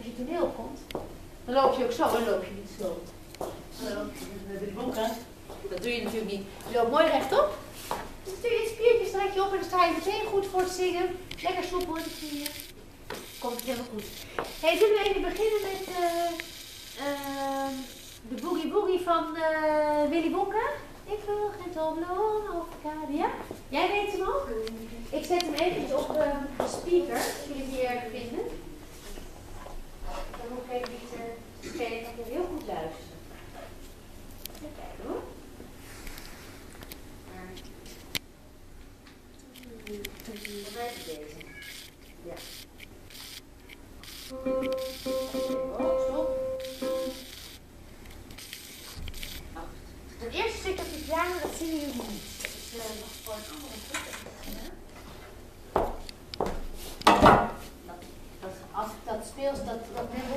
als je toneel komt, dan loop je ook zo, dan loop je niet zo. Zo, Willy Wonka. Dat doe je natuurlijk niet. Je loopt mooi rechtop. Dus doe je je spiertjes, trek je op en dan sta je meteen goed voor het zingen. Lekker soepel in de knieën. Komt het helemaal goed. Hey, zullen we even beginnen met de boogie boogie van Willy Wonka? Ik vloog geen toblerone over kade. Ja? Jij weet hem ook? Ik zet hem even op de speaker, als jullie die erg vinden. Dan moet ik even niet spelen, ik kan heel goed luisteren. Even kijken hoor. Voor mij is deze. Ja. Oh, stop. Het eerste stuk op de piano, dat zingen jullie niet. Dus nog voor een andere stuk. Als ik dat speel, dat nummer